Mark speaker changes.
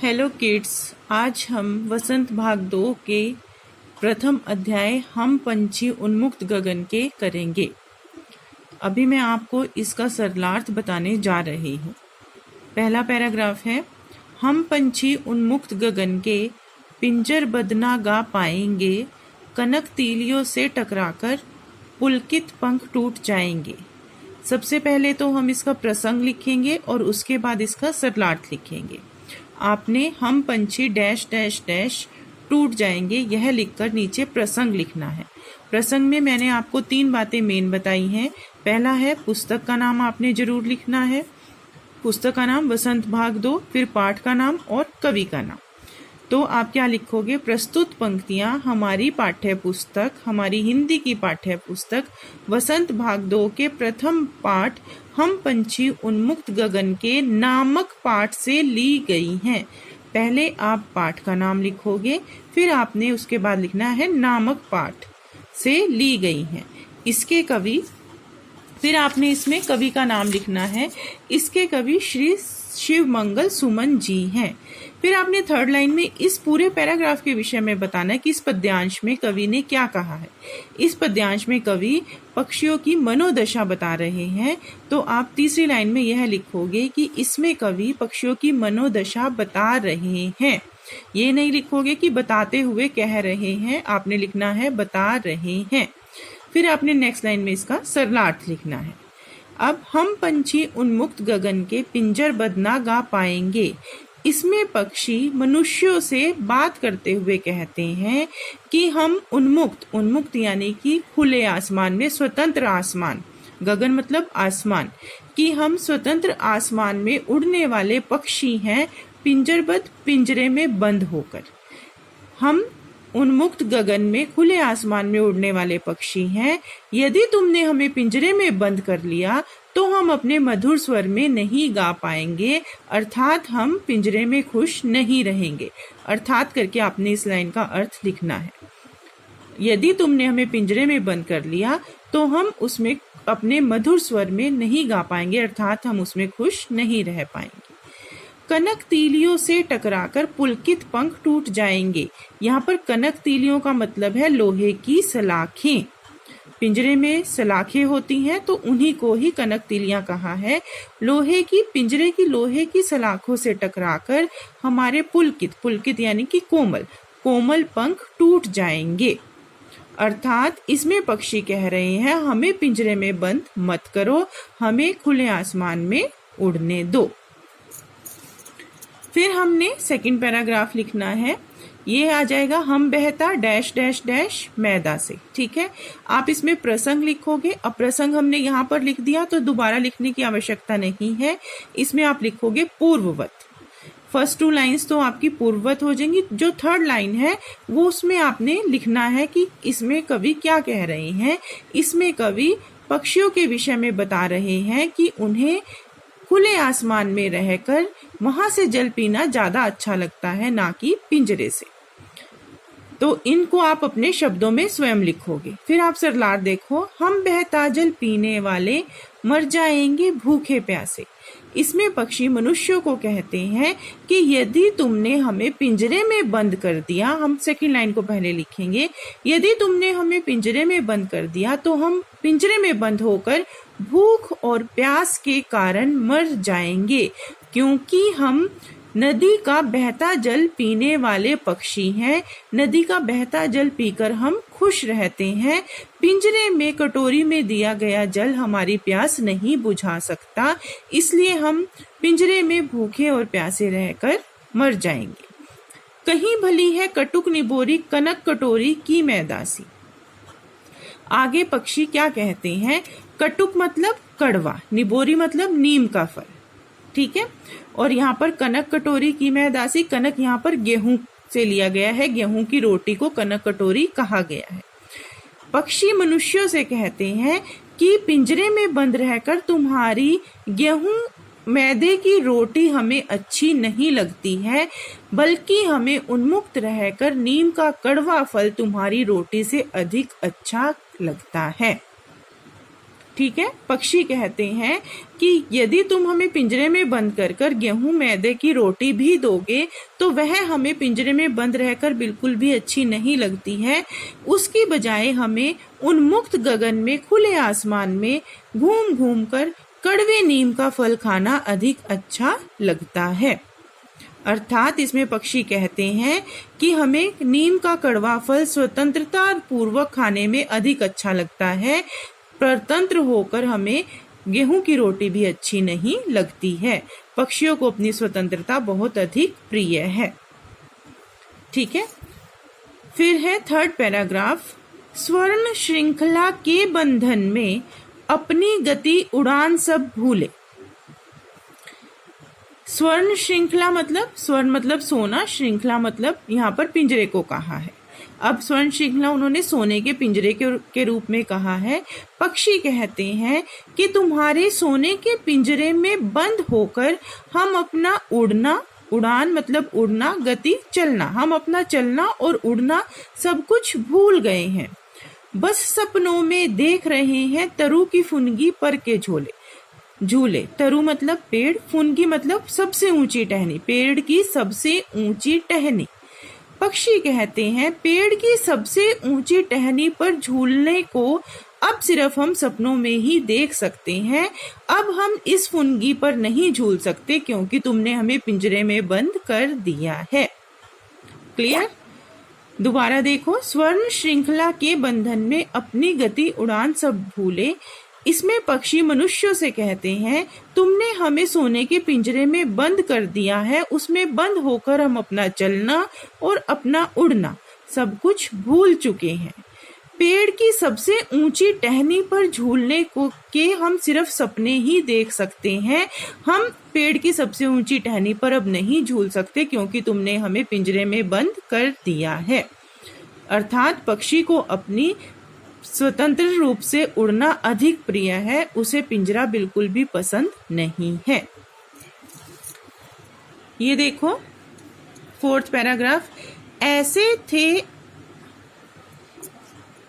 Speaker 1: Hello kids, आज हम वसंत भाग 2 के प्रथम अध्याय हम पंछी उन्मुक्त गगन के करेंगे। अभी मैं आपको इसका सरलार्थ बताने जा रही हूँ। पहला पैराग्राफ है, हम पंछी उन्मुक्त गगन के पिंजर बदना गा पाएंगे, कनक तीलियों से टकराकर पुलकित पंख टूट जाएंगे। सबसे पहले तो हम इसका प्रसंग लिखेंगे और उसके बाद इसका सरलार्थ लिखेंगे। आपने हम पंछी डैश डैश डैश टूट जाएंगे यह लिखकर नीचे प्रसंग लिखना है। प्रसंग में मैंने आपको 3 बातें मेन बताई हैं। पहला है पुस्तक का नाम आपने जरूर लिखना है, पुस्तक का नाम वसंत भाग 2, फिर पाठ का नाम और कवि का नाम। तो आप क्या लिखोगे? प्रस्तुत पंक्तियां हमारी पाठ्य पुस्तक, हमारी हिंदी की पाठ्य पुस्तक वसंत भाग 2 के प्रथम पाठ हम पंछी उन्मुक्त गगन के नामक पाठ से ली गई हैं। पहले आप पाठ का नाम लिखोगे, फिर आपने उसके बाद लिखना है नामक पाठ से ली गई हैं। इसके कवि, फिर आपने इसमें कवि का नाम लिखना है। इसके कवि श्री शिव मंगल सुमन जी हैं। फिर आपने थर्ड लाइन में इस पूरे पैराग्राफ के विषय में बताना है कि इस पद्यांश में कवि ने क्या कहा है। इस पद्यांश में कवि पक्षियों की मनोदशा बता रहे हैं। तो आप तीसरी लाइन में यह लिखोगे कि इसमें कवि पक्षियों की मनोदशा बता रहे हैं। ये नहीं लिखोगे कि बताते हुए कह रहे हैं, आपने लिखना है बता रहे हैं। फिर आपने नेक्स्ट लाइन में इसका सरलार्थ लिखना है। अब हम पंछी उन्मुक्त गगन के पिंजर बदना गा पाएंगे, इसमें पक्षी मनुष्यों से बात करते हुए कहते हैं कि हम उन्मुक्त यानी कि खुले आसमान में, स्वतंत्र आसमान, गगन मतलब आसमान, कि हम स्वतंत्र आसमान में उड़ने वाले पक्षी हैं, पिंजरबद्ध पिंजरे में बंद होकर। हम उन्मुक्त गगन में, खुले आसमान में उड़ने वाले पक्षी हैं। यदि तुमने हमें पिंजरे में बंद कर लिया तो हम अपने मधुर स्वर में नहीं गा पाएंगे, अर्थात हम पिंजरे में खुश नहीं रहेंगे। अर्थात करके आपने इस लाइन का अर्थ लिखना है। यदि तुमने हमें पिंजरे में बंद कर लिया तो हम उसमें अपने मधुर स्वर में नहीं गा पाएंगे, अर्थात हम उसमें खुश नहीं रह पाएंगे। कनक तीलियों से टकराकर पुलकित पंख टूट जाएंगे। यहाँ पर कनक तीलियों का मतलब है लोहे की सलाखें। पिंजरे में सलाखें होती हैं तो उन्हीं को ही कनक तीलियां कहा है। पिंजरे की लोहे की सलाखों से टकराकर हमारे पुलकित यानी कि कोमल पंख टूट जाएंगे। अर्थात इसमें पक्षी कह रहे हैं हमें पिंजरे में बंद मत करो, हमें खुले आसमान में उड़ने दो। फिर हमने सेकंड पैराग्राफ लिखना है। ये आ जाएगा हम बहता डैश डैश डैश मैदा से। ठीक है, आप इसमें प्रसंग लिखोगे। अब प्रसंग हमने यहाँ पर लिख दिया तो दोबारा लिखने की आवश्यकता नहीं है। इसमें आप लिखोगे पूर्ववत। फर्स्ट 2 लाइंस तो आपकी पूर्ववत हो जाएंगी। जो थर्ड लाइन है वो उसमें आपने लिखना है कि इसमें कवि क्या कह रहे हैं। इसमें कवि पक्षियों के विषय में बता रहे हैं कि उन्हें खुले आसमान में रहकर वहां से जल पीना ज्यादा अच्छा लगता है, ना कि पिंजरे से। तो इनको आप अपने शब्दों में स्वयं लिखोगे। फिर आप सरलार्थ देखो, हम बहता जल पीने वाले मर जाएंगे भूखे प्यासे। इसमें पक्षी मनुष्यों को कहते हैं कि यदि तुमने हमें पिंजरे में बंद कर दिया, हम सेकंड लाइन को पहले लिखेंगे, यदि तुमने हमें पिंजरे में बंद कर दिया तो हम पिंजरे में बंद होकर भूख और प्यास के कारण मर जाएंगे, क्योंकि हम नदी का बहता जल पीने वाले पक्षी हैं। नदी का बहता जल पीकर हम खुश रहते हैं। पिंजरे में कटोरी में दिया गया जल हमारी प्यास नहीं बुझा सकता, इसलिए हम पिंजरे में भूखे और प्यासे रहकर मर जाएंगे। कहीं भली है कटुक निबोरी कनक कटोरी की मैदासी। आगे पक्षी क्या कहते हैं? कटुक मतलब कड़वा, निबोरी मतलब नीम का फल। ठीक है, और यहाँ पर कनक कटोरी की मैदासी, कनक यहाँ पर गेहूं से लिया गया है। गेहूं की रोटी को कनक कटोरी कहा गया है। पक्षी मनुष्यों से कहते हैं कि पिंजरे में बंद रहकर तुम्हारी गेहूं मैदे की रोटी हमें अच्छी नहीं लगती है, बल्कि हमें उन्मुक्त रहकर नीम का कड़वा फल तुम्हारी रोटी से अधिक अच्छा लगता है। ठीक है। पक्षी कहते हैं कि यदि तुम हमें पिंजरे में बंद कर कर गेहूं मैदे की रोटी भी दोगे तो वह हमें पिंजरे में बंद रहकर बिल्कुल भी अच्छी नहीं लगती है। उसकी बजाय हमें उन्मुक्त गगन में, खुले आसमान में घूम घूम कर कड़वे नीम का फल खाना अधिक अच्छा लगता है। अर्थात इसमें पक्षी कहते हैं कि हमें नीम का कड़वा फल स्वतंत्रता पूर्वक खाने में अधिक अच्छा लगता है। परतंत्र होकर हमें गेहूं की रोटी भी अच्छी नहीं लगती है। पक्षियों को अपनी स्वतंत्रता बहुत अधिक प्रिय है। ठीक है। फिर है थर्ड पैराग्राफ। स्वर्ण श्रृंखला के बंधन में अपनी गति उड़ान सब भूले। स्वर्ण श्रृंखला मतलब, स्वर्ण मतलब सोना, श्रृंखला मतलब यहाँ पर पिंजरे को कहा है। अब स्वर्ण श्रृंखला उन्होंने सोने के पिंजरे के रूप में कहा है। पक्षी कहते हैं कि तुम्हारे सोने के पिंजरे में बंद होकर हम अपना उड़ना, उड़ान मतलब उड़ना, गति चलना, हम अपना चलना और उड़ना सब कुछ भूल गए हैं। बस सपनों में देख रहे हैं तरु की फुनगी पर के झोले झूले। तरु मतलब पेड़, फुनगी मतलब सबसे ऊंची टहनी, पेड़ की सबसे ऊंची टहनी। पक्षी कहते हैं पेड़ की सबसे ऊंची टहनी पर झूलने को अब सिर्फ हम सपनों में ही देख सकते हैं। अब हम इस फुनगी पर नहीं झूल सकते क्योंकि तुमने हमें पिंजरे में बंद कर दिया है। क्लियर? दोबारा देखो। स्वर्ण श्रृंखला के बंधन में अपनी गति उड़ान सब भूले। इसमें पक्षी मनुष्यों से कहते हैं तुमने हमें सोने के पिंजरे में बंद कर दिया है, उसमें बंद होकर हम अपना चलना और अपना उड़ना सब कुछ भूल चुके हैं। पेड़ की सबसे ऊंची टहनी पर झूलने को के हम सिर्फ सपने ही देख सकते हैं। हम पेड़ की सबसे ऊंची टहनी पर अब नहीं झूल सकते क्योंकि तुमने हमें पिंजरे में बंद कर दिया है। अर्थात पक्षी को अपनी स्वतंत्र रूप से उड़ना अधिक प्रिय है, उसे पिंजरा बिल्कुल भी पसंद नहीं है। ये देखो फोर्थ पैराग्राफ। ऐसे थे